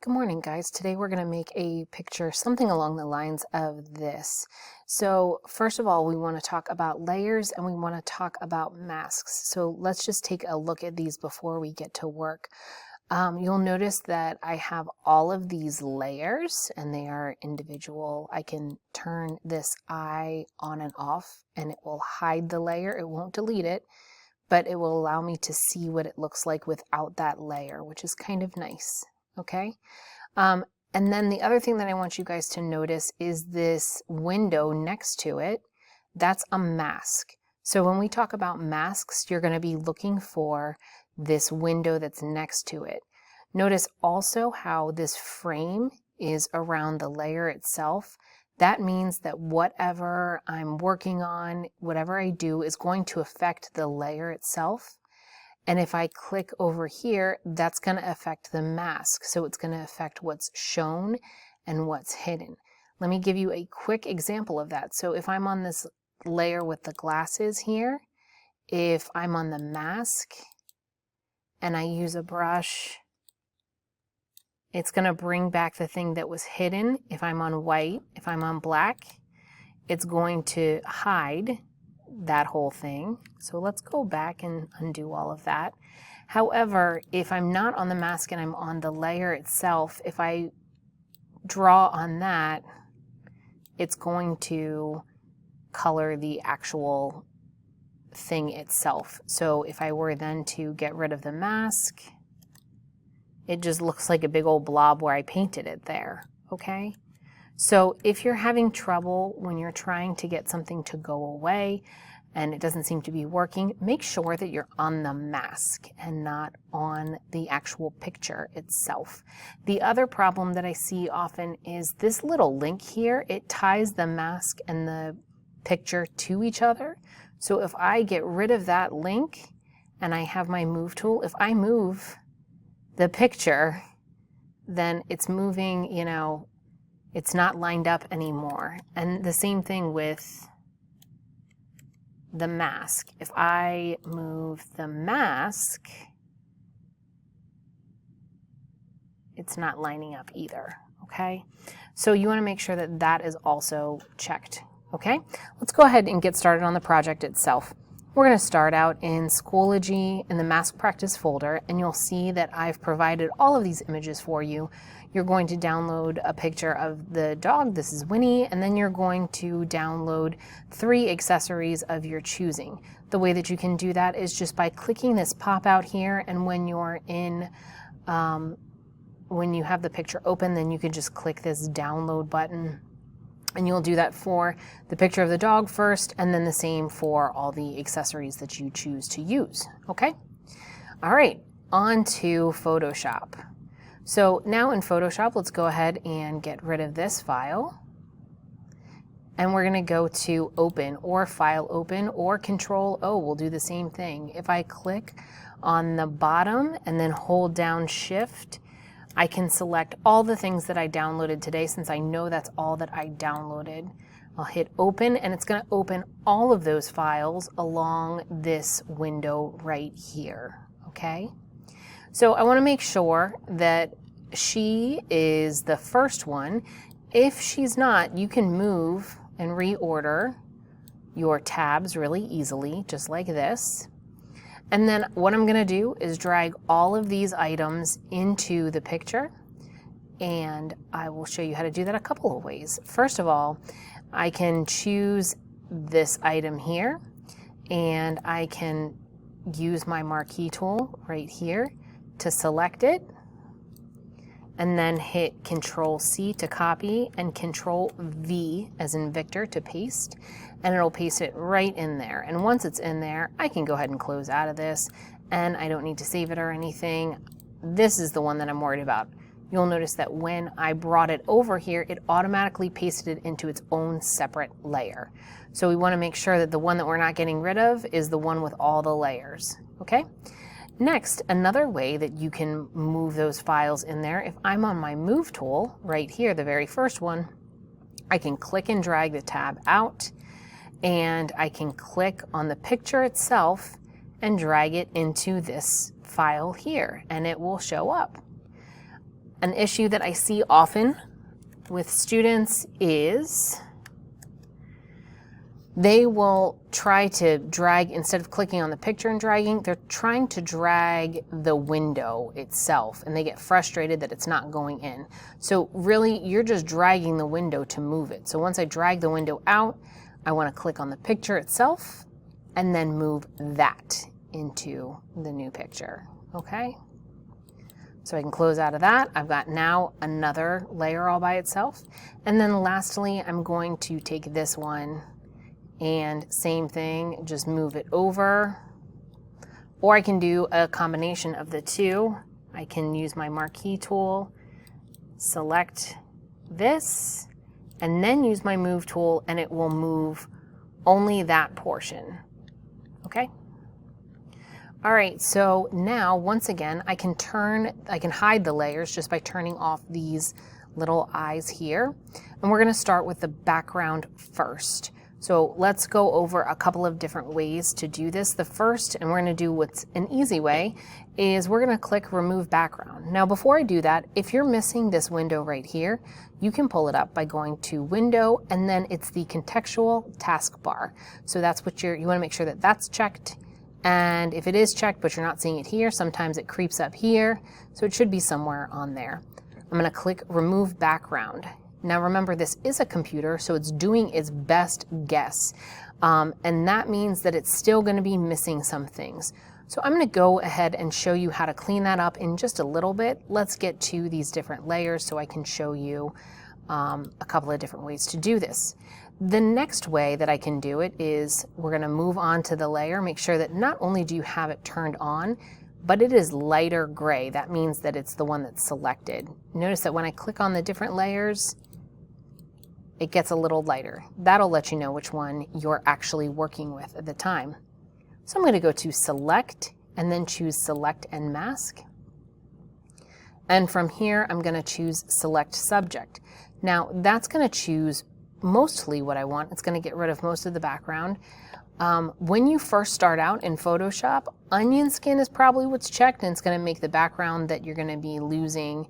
Good morning, guys. Today we're going to make a picture, something along the lines of this. So first of all, we want to talk about layers and we want to talk about masks. So let's just take a look at these before we get to work. You'll notice that I have all of these layers and they are individual. I can turn this eye on and off and it will hide the layer. It won't delete it, but it will allow me to see what it looks like without that layer, which is kind of nice. Okay. And then the other thing that I want you guys to notice is this window next to it. That's a mask. So when we talk about masks, you're going to be looking for this window that's next to it. Notice also how this frame is around the layer itself. That means that whatever I'm working on, whatever I do is going to affect the layer itself. And if I click over here, that's going to affect the mask. So it's going to affect what's shown and what's hidden. Let me give you a quick example of that. So if I'm on this layer with the glasses here, if I'm on the mask and I use a brush, it's going to bring back the thing that was hidden. If I'm on white, if I'm on black, it's going to hide that whole thing. So let's go back and undo all of that. However, if I'm not on the mask and I'm on the layer itself, if I draw on that, it's going to color the actual thing itself. So if I were then to get rid of the mask, it just looks like a big old blob where I painted it there. Okay? So if you're having trouble when you're trying to get something to go away and it doesn't seem to be working, make sure that you're on the mask and not on the actual picture itself. The other problem that I see often is this little link here. It ties the mask and the picture to each other. So if I get rid of that link and I have my move tool, if I move the picture, then it's moving, you know, it's not lined up anymore. And the same thing with the mask. If I move the mask, it's not lining up either, okay? So you want to make sure that that is also checked, okay? Let's go ahead and get started on the project itself. We're going to start out in Schoology in the Mask Practice folder, and you'll see that I've provided all of these images for you. You're going to download a picture of the dog. This is Winnie, and then you're going to download 3 accessories of your choosing. The way that you can do that is just by clicking this pop out here, and when you're in, when you have the picture open, then you can just click this download button. And you'll do that for the picture of the dog first, and then the same for all the accessories that you choose to use, okay? All right, on to Photoshop. So now in Photoshop, let's go ahead and get rid of this file. And we're gonna go to Open or File Open or Control O, we'll do the same thing. If I click on the bottom and then hold down Shift, I can select all the things that I downloaded today since I know that's all that I downloaded. I'll hit open and it's going to open all of those files along this window right here, okay? So I want to make sure that she is the first one. If she's not, you can move and reorder your tabs really easily, just like this. And then what I'm going to do is drag all of these items into the picture, and I will show you how to do that a couple of ways. First of all, I can choose this item here, and I can use my marquee tool right here to select it, and then hit Control C to copy and Control V as in Victor to paste, and it'll paste it right in there. And once it's in there, I can go ahead and close out of this, and I don't need to save it or anything. This is the one that I'm worried about. You'll notice that when I brought it over here, it automatically pasted it into its own separate layer. So we want to make sure that the one that we're not getting rid of is the one with all the layers, okay? Next, another way that you can move those files in there, if I'm on my Move tool right here, the very first one, I can click and drag the tab out, and I can click on the picture itself and drag it into this file here, and it will show up. An issue that I see often with students is they will try to drag, instead of clicking on the picture and dragging, they're trying to drag the window itself, and they get frustrated that it's not going in. So really, you're just dragging the window to move it. So once I drag the window out, I want to click on the picture itself and then move that into the new picture, okay? So I can close out of that. I've got now another layer all by itself. And then lastly, I'm going to take this one and same thing, just move it over. Or I can do a combination of the two. I can use my marquee tool, select this, and then use my move tool, and it will move only that portion, okay? All right, so now once again, I can hide the layers just by turning off these little eyes here. And we're gonna start with the background first. So let's go over a couple of different ways to do this. The first, and we're gonna do what's an easy way, is we're gonna click remove background. Now before I do that, if you're missing this window right here, you can pull it up by going to window, and then it's the contextual taskbar. So that's what you wanna make sure that that's checked. And if it is checked, but you're not seeing it here, sometimes it creeps up here. So it should be somewhere on there. I'm gonna click remove background. Now remember, this is a computer, so it's doing its best guess. And that means that it's still gonna be missing some things. So I'm gonna go ahead and show you how to clean that up in just a little bit. Let's get to these different layers so I can show you a couple of different ways to do this. The next way that I can do it is we're gonna move on to the layer, make sure that not only do you have it turned on, but it is lighter gray. That means that it's the one that's selected. Notice that when I click on the different layers, it gets a little lighter. That'll let you know which one you're actually working with at the time. So I'm gonna go to select and then choose select and mask. And from here, I'm gonna choose select subject. Now that's gonna choose mostly what I want. It's going to get rid of most of the background. When you first start out in Photoshop, onion skin is probably what's checked, and it's going to make the background that you're going to be losing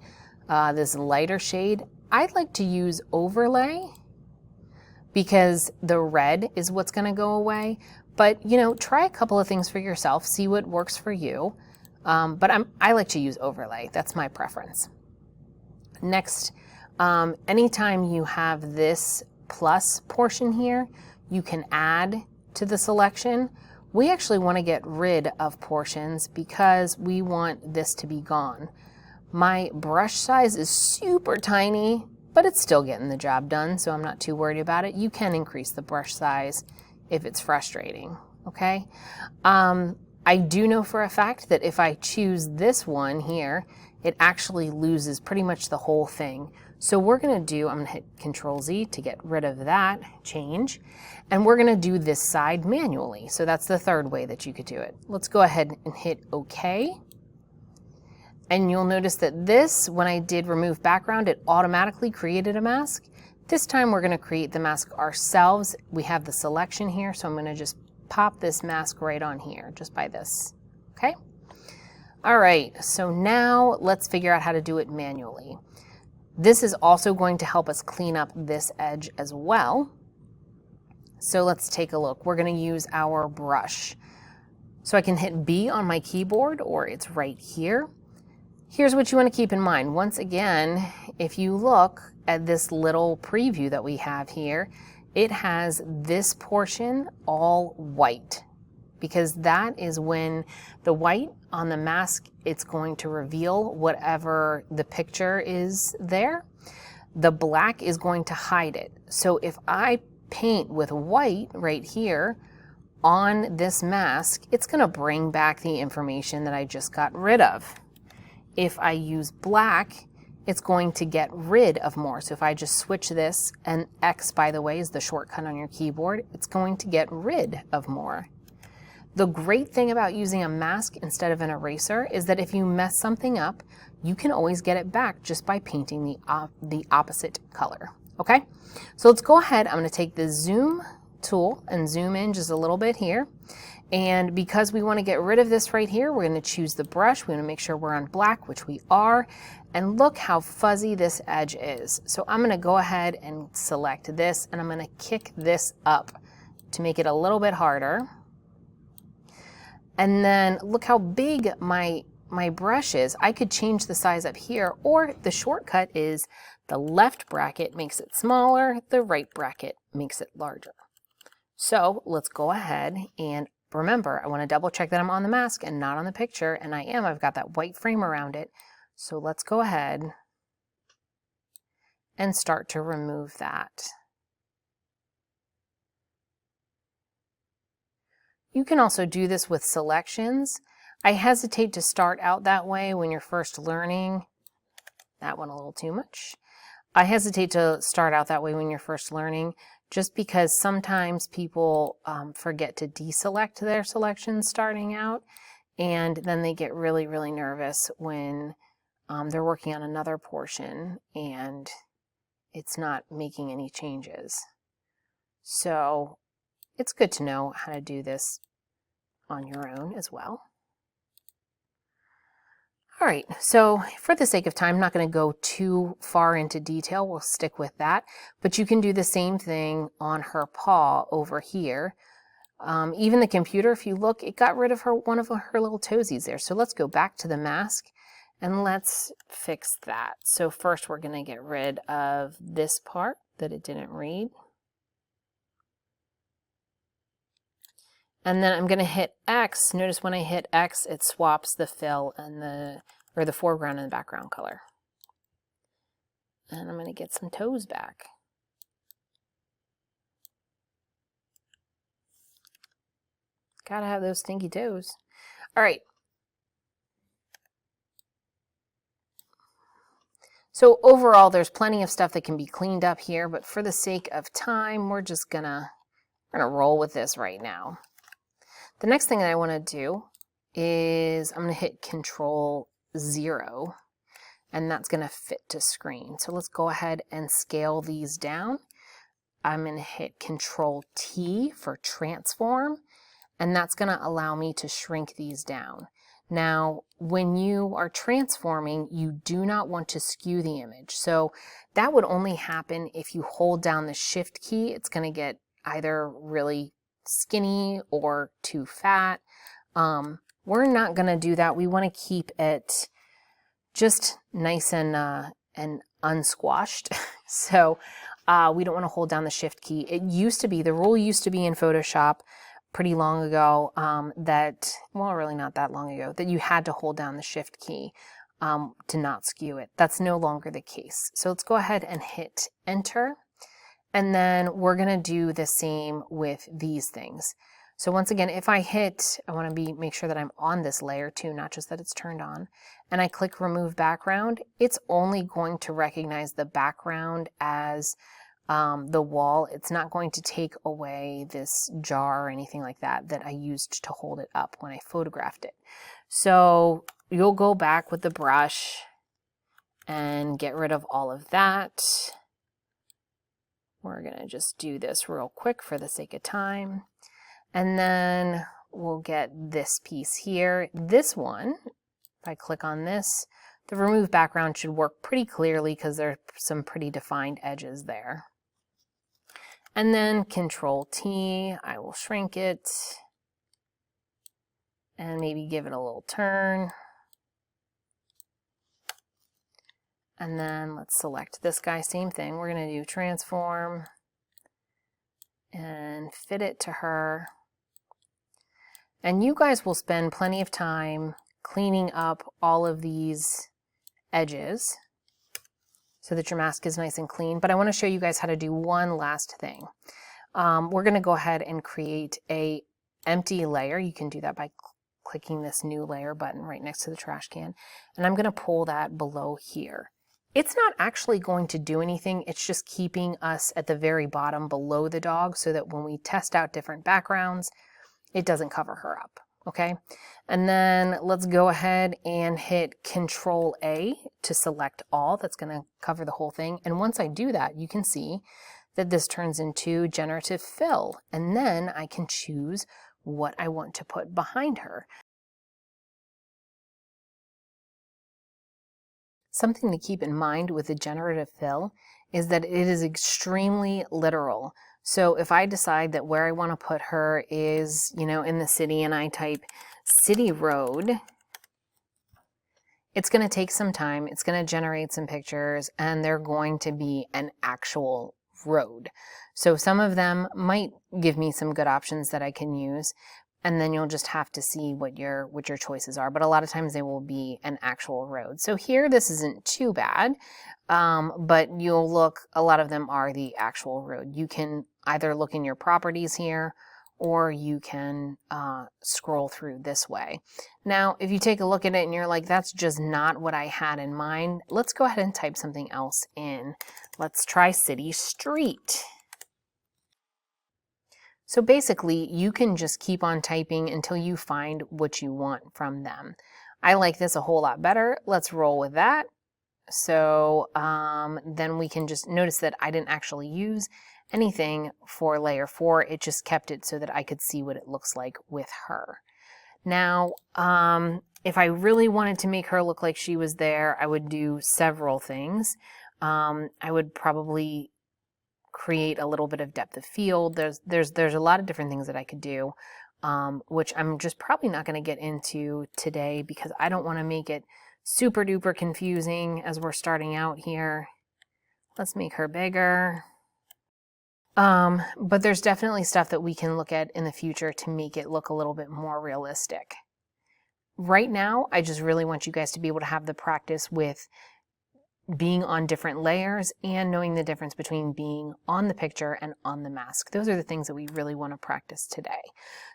this lighter shade. I'd like to use overlay because the red is what's going to go away. But you know, try a couple of things for yourself, see what works for you. But I like to use overlay. That's my preference. Next, anytime you have this plus portion here, you can add to the selection. We actually want to get rid of portions because we want this to be gone. My brush size is super tiny, but it's still getting the job done, so I'm not too worried about it. You can increase the brush size if it's frustrating, okay? I do know for a fact that if I choose this one here, it actually loses pretty much the whole thing. So we're gonna do, I'm gonna hit Control Z to get rid of that change, and we're gonna do this side manually. So that's the third way that you could do it. Let's go ahead and hit OK. And you'll notice that this, when I did remove background, it automatically created a mask. This time we're gonna create the mask ourselves. We have the selection here, so I'm gonna just pop this mask right on here, just by this, okay? All right, so now let's figure out how to do it manually. This is also going to help us clean up this edge as well. So let's take a look. We're going to use our brush. So I can hit B on my keyboard, or it's right here. Here's what you want to keep in mind. Once again, if you look at this little preview that we have here, it has this portion all white, because that is when the white on the mask, it's going to reveal whatever the picture is there. The black is going to hide it. So if I paint with white right here on this mask, it's going to bring back the information that I just got rid of. If I use black, it's going to get rid of more. So if I just switch this, and X, by the way, is the shortcut on your keyboard, it's going to get rid of more. The great thing about using a mask instead of an eraser is that if you mess something up, you can always get it back just by painting the opposite color, okay? So let's go ahead. I'm going to take the zoom tool and zoom in just a little bit here. And because we want to get rid of this right here, we're going to choose the brush. We want to make sure we're on black, which we are. And look how fuzzy this edge is. So I'm going to go ahead and select this, and I'm going to kick this up to make it a little bit harder. And then look how big my brush is. I could change the size up here, or the shortcut is the left bracket makes it smaller, the right bracket makes it larger. So let's go ahead and remember, I want to double check that I'm on the mask and not on the picture, and I am. I've got that white frame around it. So let's go ahead and start to remove that. You can also do this with selections. I hesitate to start out that way when you're first learning. That one a little too much. I hesitate to start out that way when you're first learning, just because sometimes people forget to deselect their selections starting out, and then they get really, really nervous when they're working on another portion and it's not making any changes. So it's good to know how to do this on your own as well. All right, so for the sake of time, I'm not going to go too far into detail. We'll stick with that. But you can do the same thing on her paw over here. Even the computer, if you look, it got rid of one of her little toesies there. So let's go back to the mask and let's fix that. So first we're going to get rid of this part that it didn't read. And then I'm going to hit X. Notice when I hit X, it swaps the fill and the foreground and the background color. And I'm going to get some toes back. Gotta have those stinky toes. All right. So overall, there's plenty of stuff that can be cleaned up here, but for the sake of time, we're gonna roll with this right now. The next thing that I want to do is I'm going to hit Control 0, and that's going to fit to screen. So let's go ahead and scale these down. I'm going to hit Control T for transform, and that's going to allow me to shrink these down. Now, when you are transforming, you do not want to skew the image. So that would only happen if you hold down the Shift key. It's going to get either really skinny or too fat. We're not going to do that. We want to keep it just nice and unsquashed. So we don't want to hold down the Shift key. It used to be, the rule used to be in Photoshop pretty long ago well, really not that long ago, that you had to hold down the Shift key to not skew it. That's no longer the case. So let's go ahead and hit Enter. And then we're going to do the same with these things. So once again, if I want to make sure that I'm on this layer too, not just that it's turned on, and I click Remove Background, it's only going to recognize the background as the wall. It's not going to take away this jar or anything like that I used to hold it up when I photographed it. So you'll go back with the brush and get rid of all of that. We're going to just do this real quick for the sake of time. And then we'll get this piece here. This one, if I click on this, the remove background should work pretty clearly because there are some pretty defined edges there. And then Control T, I will shrink it and maybe give it a little turn. And then let's select this guy, same thing. We're going to do transform and fit it to her. And you guys will spend plenty of time cleaning up all of these edges so that your mask is nice and clean. But I want to show you guys how to do one last thing. We're going to go ahead and create an empty layer. You can do that by clicking this new layer button right next to the trash can. And I'm going to pull that below here. It's not actually going to do anything. It's just keeping us at the very bottom below the dog so that when we test out different backgrounds, it doesn't cover her up, okay? And then let's go ahead and hit Control A to select all. That's going to cover the whole thing. And once I do that, you can see that this turns into generative fill. And then I can choose what I want to put behind her. Something to keep in mind with the generative fill is that it is extremely literal. So if I decide that where I want to put her is, in the city, and I type city road, it's going to take some time. It's going to generate some pictures, and they're going to be an actual road. So some of them might give me some good options that I can use, and then you'll just have to see what your choices are. But a lot of times they will be an actual road. So here, this isn't too bad, but you'll look, a lot of them are the actual road. You can either look in your properties here, or you can scroll through this way. Now, if you take a look at it and you're like, that's just not what I had in mind, let's go ahead and type something else in. Let's try city street. So basically, you can just keep on typing until you find what you want from them. I like this a whole lot better. Let's roll with that. So then we can just notice that I didn't actually use anything for layer 4. It just kept it so that I could see what it looks like with her. Now, if I really wanted to make her look like she was there, I would do several things. I would probably create a little bit of depth of field. There's a lot of different things that I could do, which I'm just probably not going to get into today because I don't want to make it super duper confusing as we're starting out here. Let's make her bigger. But there's definitely stuff that we can look at in the future to make it look a little bit more realistic. Right now, I just really want you guys to be able to have the practice with being on different layers and knowing the difference between being on the picture and on the mask. Those are the things that we really want to practice today.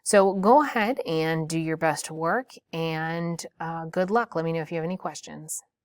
So go ahead and do your best work, and good luck. Let me know if you have any questions.